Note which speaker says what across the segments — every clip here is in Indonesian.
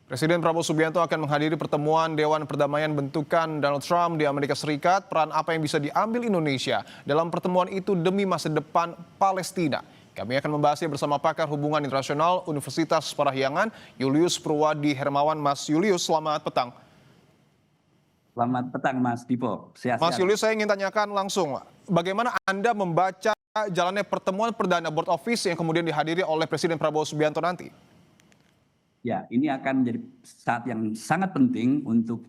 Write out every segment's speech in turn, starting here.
Speaker 1: Presiden Prabowo Subianto akan menghadiri pertemuan Dewan Perdamaian bentukan Donald Trump di Amerika Serikat. Peran apa yang bisa diambil Indonesia dalam pertemuan itu demi masa depan Palestina? Kami akan membahasnya bersama pakar hubungan internasional Universitas Parahyangan, Julius Purwadi Hermawan. Mas Julius, selamat petang.
Speaker 2: Selamat petang Mas Dipo,
Speaker 1: Mas Julius, saya ingin tanyakan langsung, bagaimana Anda membaca jalannya pertemuan perdana Board of Peace yang kemudian dihadiri oleh Presiden Prabowo Subianto nanti?
Speaker 2: Ya, ini akan menjadi saat yang sangat penting untuk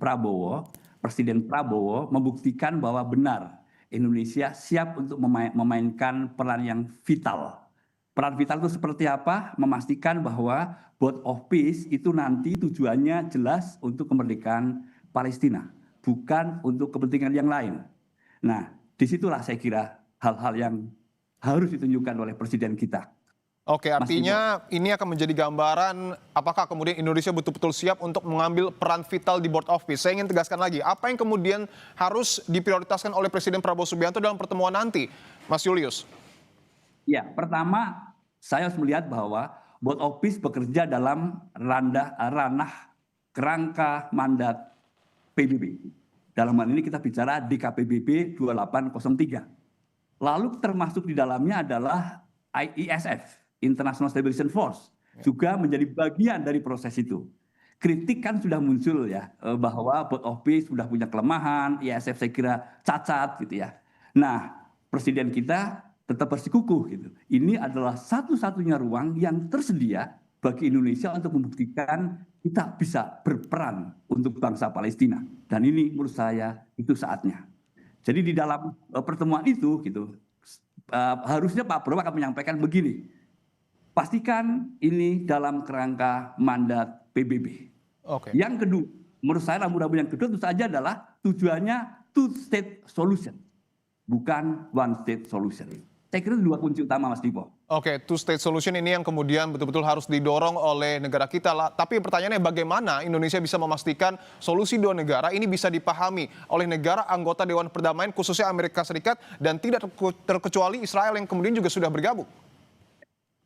Speaker 2: Presiden Prabowo membuktikan bahwa benar Indonesia siap untuk memainkan peran yang vital. Peran vital itu seperti apa? Memastikan bahwa Board of Peace itu nanti tujuannya jelas untuk kemerdekaan Palestina, bukan untuk kepentingan yang lain. Nah, disitulah saya kira hal-hal yang harus ditunjukkan oleh Presiden kita.
Speaker 1: Oke, artinya ini akan menjadi gambaran apakah kemudian Indonesia betul-betul siap untuk mengambil peran vital di Board of Peace. Saya ingin tegaskan lagi, apa yang kemudian harus diprioritaskan oleh Presiden Prabowo Subianto dalam pertemuan nanti, Mas Julius?
Speaker 2: Ya, pertama saya harus melihat bahwa Board of Peace bekerja dalam ranah kerangka mandat PBB. Dalam hal ini kita bicara DKPBB 2803. Lalu termasuk di dalamnya adalah ISF. International Stabilization Force juga menjadi bagian dari proses itu. Kritik kan sudah muncul ya bahwa Board of Peace sudah punya kelemahan, ISF saya kira cacat gitu ya. Nah, presiden kita tetap bersikukuh gitu. Ini adalah satu-satunya ruang yang tersedia bagi Indonesia untuk membuktikan kita bisa berperan untuk bangsa Palestina. Dan ini menurut saya itu saatnya. Jadi di dalam pertemuan itu gitu harusnya Pak Prabowo akan menyampaikan begini. Pastikan ini dalam kerangka mandat PBB.
Speaker 1: Oke.
Speaker 2: Yang kedua, menurut saya rambu-rambu yang kedua itu saja adalah tujuannya two-state solution, bukan one-state solution. Saya kira itu dua kunci utama, Mas Dipo.
Speaker 1: Oke, two-state solution ini yang kemudian betul-betul harus didorong oleh negara kita. Tapi pertanyaannya bagaimana Indonesia bisa memastikan solusi dua negara ini bisa dipahami oleh negara anggota Dewan Perdamaian khususnya Amerika Serikat dan tidak terkecuali Israel yang kemudian juga sudah bergabung?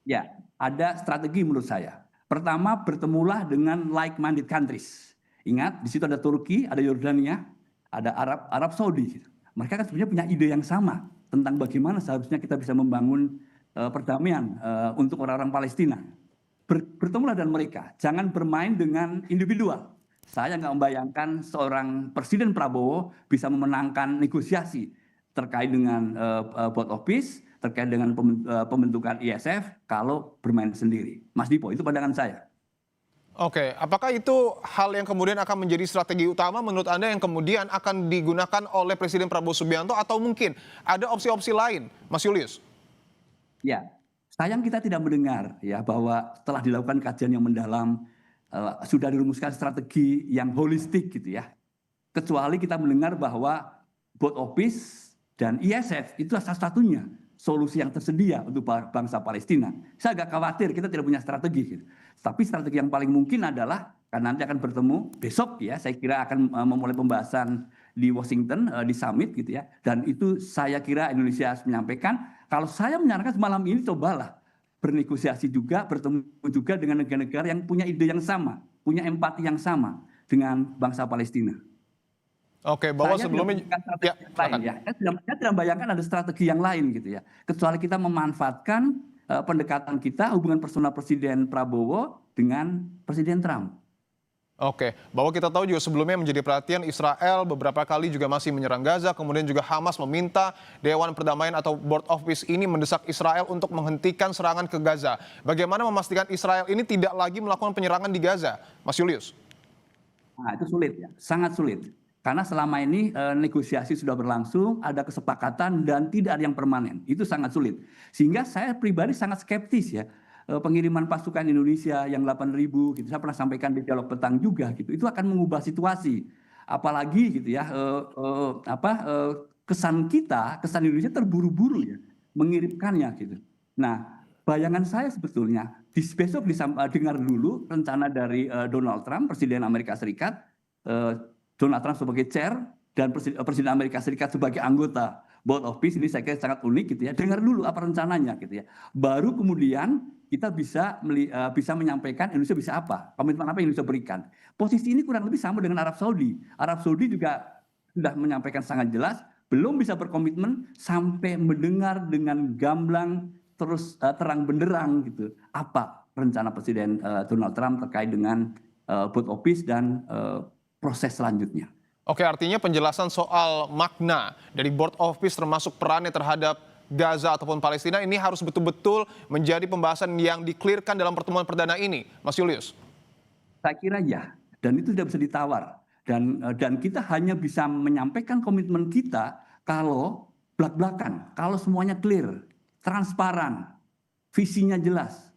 Speaker 2: Ya, ada strategi menurut saya. Pertama, bertemulah dengan like-minded countries. Ingat, di situ ada Turki, ada Yordania, ada Arab Saudi. Mereka kan sebenarnya punya ide yang sama tentang bagaimana seharusnya kita bisa membangun perdamaian untuk orang-orang Palestina. Bertemulah dengan mereka, jangan bermain dengan individual. Saya nggak membayangkan seorang Presiden Prabowo bisa memenangkan negosiasi terkait dengan Board of Peace, terkait dengan pembentukan ISF kalau bermain sendiri. Mas Dipo, itu pandangan saya.
Speaker 1: Oke, apakah itu hal yang kemudian akan menjadi strategi utama menurut Anda yang kemudian akan digunakan oleh Presiden Prabowo Subianto atau mungkin ada opsi-opsi lain, Mas Julius?
Speaker 2: Ya, sayang kita tidak mendengar ya bahwa setelah dilakukan kajian yang mendalam sudah dirumuskan strategi yang holistik gitu ya. Kecuali kita mendengar bahwa Board of Peace dan ISF itu satu-satunya solusi yang tersedia untuk bangsa Palestina. Saya agak khawatir kita tidak punya strategi. Gitu. Tapi strategi yang paling mungkin adalah karena nanti akan bertemu besok ya, saya kira akan memulai pembahasan di Washington di summit gitu ya. Dan itu saya kira Indonesia harus menyampaikan. Kalau saya menyarankan malam ini cobalah bernegosiasi juga, bertemu juga dengan negara-negara yang punya ide yang sama, punya empati yang sama dengan bangsa Palestina.
Speaker 1: Oke, bahwa sebelumnya
Speaker 2: saya tidak bayangkan ada strategi yang lain gitu ya. Kecuali kita memanfaatkan pendekatan kita hubungan personal Presiden Prabowo dengan Presiden Trump.
Speaker 1: Oke, bahwa kita tahu juga sebelumnya menjadi perhatian Israel beberapa kali juga masih menyerang Gaza, kemudian juga Hamas meminta Dewan Perdamaian atau Board of Peace ini mendesak Israel untuk menghentikan serangan ke Gaza. Bagaimana memastikan Israel ini tidak lagi melakukan penyerangan di Gaza, Mas Julius?
Speaker 2: Nah, itu sulit ya, sangat sulit. Karena selama ini negosiasi sudah berlangsung, ada kesepakatan dan tidak ada yang permanen. Itu sangat sulit. Sehingga saya pribadi sangat skeptis ya. Pengiriman pasukan Indonesia yang 8.000 gitu. Saya pernah sampaikan di dialog petang juga gitu. Itu akan mengubah situasi. Apalagi gitu ya kesan Indonesia terburu-buru ya mengirimkannya gitu. Nah, bayangan saya sebetulnya besok dengar dulu rencana dari Donald Trump, Presiden Amerika Serikat, Donald Trump sebagai chair dan Presiden Amerika Serikat sebagai anggota Board of Peace ini saya kira sangat unik gitu ya. Dengar dulu apa rencananya gitu ya. Baru kemudian kita bisa menyampaikan Indonesia bisa apa, komitmen apa yang Indonesia berikan. Posisi ini kurang lebih sama dengan Arab Saudi. Arab Saudi juga sudah menyampaikan sangat jelas, belum bisa berkomitmen sampai mendengar dengan gamblang terus terang benderang gitu apa rencana Presiden Donald Trump terkait dengan Board of Peace dan proses selanjutnya.
Speaker 1: Oke, artinya penjelasan soal makna dari Board of Peace termasuk perannya terhadap Gaza ataupun Palestina ini harus betul-betul menjadi pembahasan yang diklirkan dalam pertemuan perdana ini, Mas Julius.
Speaker 2: Saya kira ya, dan itu tidak bisa ditawar. Dan kita hanya bisa menyampaikan komitmen kita kalau belak-belakan, kalau semuanya clear, transparan, visinya jelas,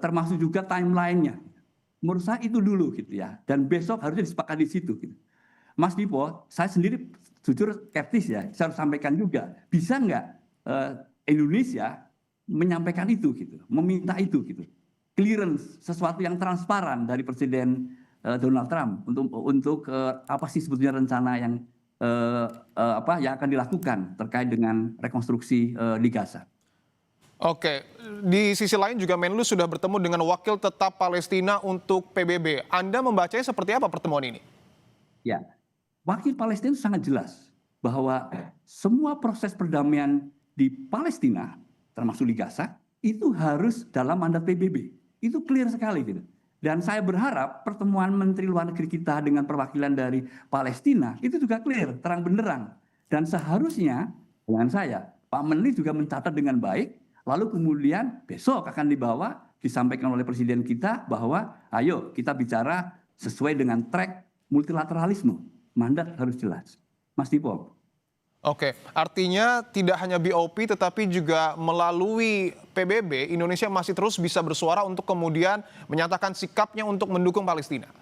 Speaker 2: termasuk juga timeline-nya. Menurut saya itu dulu gitu ya. Dan besok harusnya disepakati di situ. Gitu. Mas Dipo, saya sendiri jujur skeptis ya. Saya harus sampaikan juga, bisa nggak Indonesia menyampaikan itu gitu, meminta itu gitu, clearance sesuatu yang transparan dari Presiden Donald Trump untuk apa sih sebetulnya rencana yang yang akan dilakukan terkait dengan rekonstruksi di Gaza.
Speaker 1: Oke, di sisi lain juga Menlu sudah bertemu dengan wakil tetap Palestina untuk PBB. Anda membacanya seperti apa pertemuan ini?
Speaker 2: Ya, wakil Palestina sangat jelas bahwa semua proses perdamaian di Palestina, termasuk di Gaza, itu harus dalam mandat PBB. Itu clear sekali gitu. Dan saya berharap pertemuan Menteri Luar Negeri kita dengan perwakilan dari Palestina itu juga clear, terang benderang. Dan seharusnya dengan saya, Pak Menteri juga mencatat dengan baik, lalu kemudian besok akan disampaikan oleh Presiden kita bahwa ayo kita bicara sesuai dengan track multilateralisme. Mandat harus jelas. Mas Dipo.
Speaker 1: Oke, artinya tidak hanya BOP tetapi juga melalui PBB, Indonesia masih terus bisa bersuara untuk kemudian menyatakan sikapnya untuk mendukung Palestina.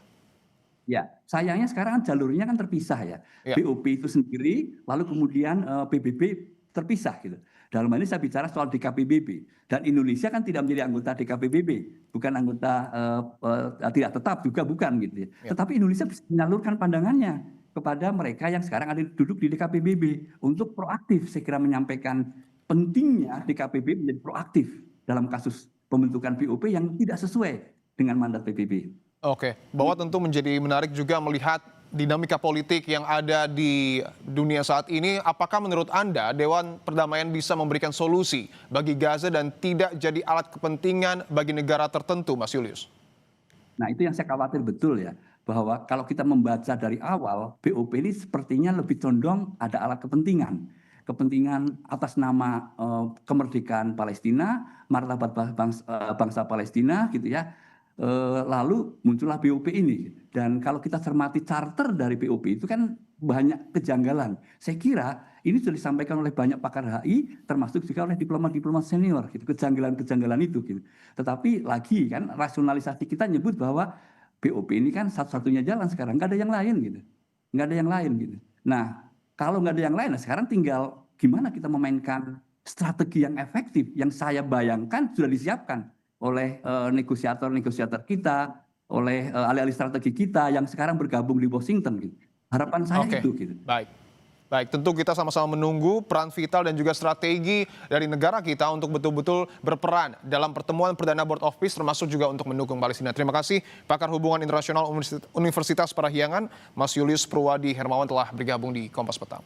Speaker 2: Ya, sayangnya sekarang jalurnya kan terpisah ya. BOP itu sendiri, lalu kemudian PBB terpisah gitu. Dalam hal ini saya bicara soal DKPBB. Dan Indonesia kan tidak menjadi anggota DKPBB. Bukan anggota tidak tetap juga bukan gitu ya. Tetapi Indonesia bisa menyalurkan pandangannya kepada mereka yang sekarang ada duduk di DKPBB untuk proaktif saya kira menyampaikan pentingnya DKPBB menjadi proaktif dalam kasus pembentukan BOP yang tidak sesuai dengan mandat PBB.
Speaker 1: Oke, bahwa tentu menjadi menarik juga melihat dinamika politik yang ada di dunia saat ini. Apakah menurut Anda Dewan Perdamaian bisa memberikan solusi bagi Gaza dan tidak jadi alat kepentingan bagi negara tertentu, Mas Julius?
Speaker 2: Nah, itu yang saya khawatir betul ya. Bahwa kalau kita membaca dari awal, BOP ini sepertinya lebih condong ada alat kepentingan. Kepentingan atas nama kemerdekaan Palestina, martabat bangsa Palestina gitu ya. Lalu muncullah BOP ini. Dan kalau kita cermati charter dari BOP itu kan banyak kejanggalan. Saya kira ini sudah disampaikan oleh banyak pakar HI, termasuk juga oleh diplomat-diplomat senior. Gitu, kejanggalan-kejanggalan itu. Gitu. Tetapi lagi kan rasionalisasi kita nyebut bahwa BOP ini kan satu-satunya jalan sekarang, nggak ada yang lain gitu, nggak ada yang lain gitu. Nah, kalau nggak ada yang lain, nah sekarang tinggal gimana kita memainkan strategi yang efektif, yang saya bayangkan sudah disiapkan oleh negosiator-negosiator kita, oleh ahli-ahli strategi kita yang sekarang bergabung di Washington gitu. Harapan saya itu gitu.
Speaker 1: Baik, tentu kita sama-sama menunggu peran vital dan juga strategi dari negara kita untuk betul-betul berperan dalam pertemuan perdana Board of Peace termasuk juga untuk mendukung Palestina. Terima kasih pakar hubungan internasional Universitas Parahyangan, Mas Julius Purwadi Hermawan telah bergabung di Kompas Petang.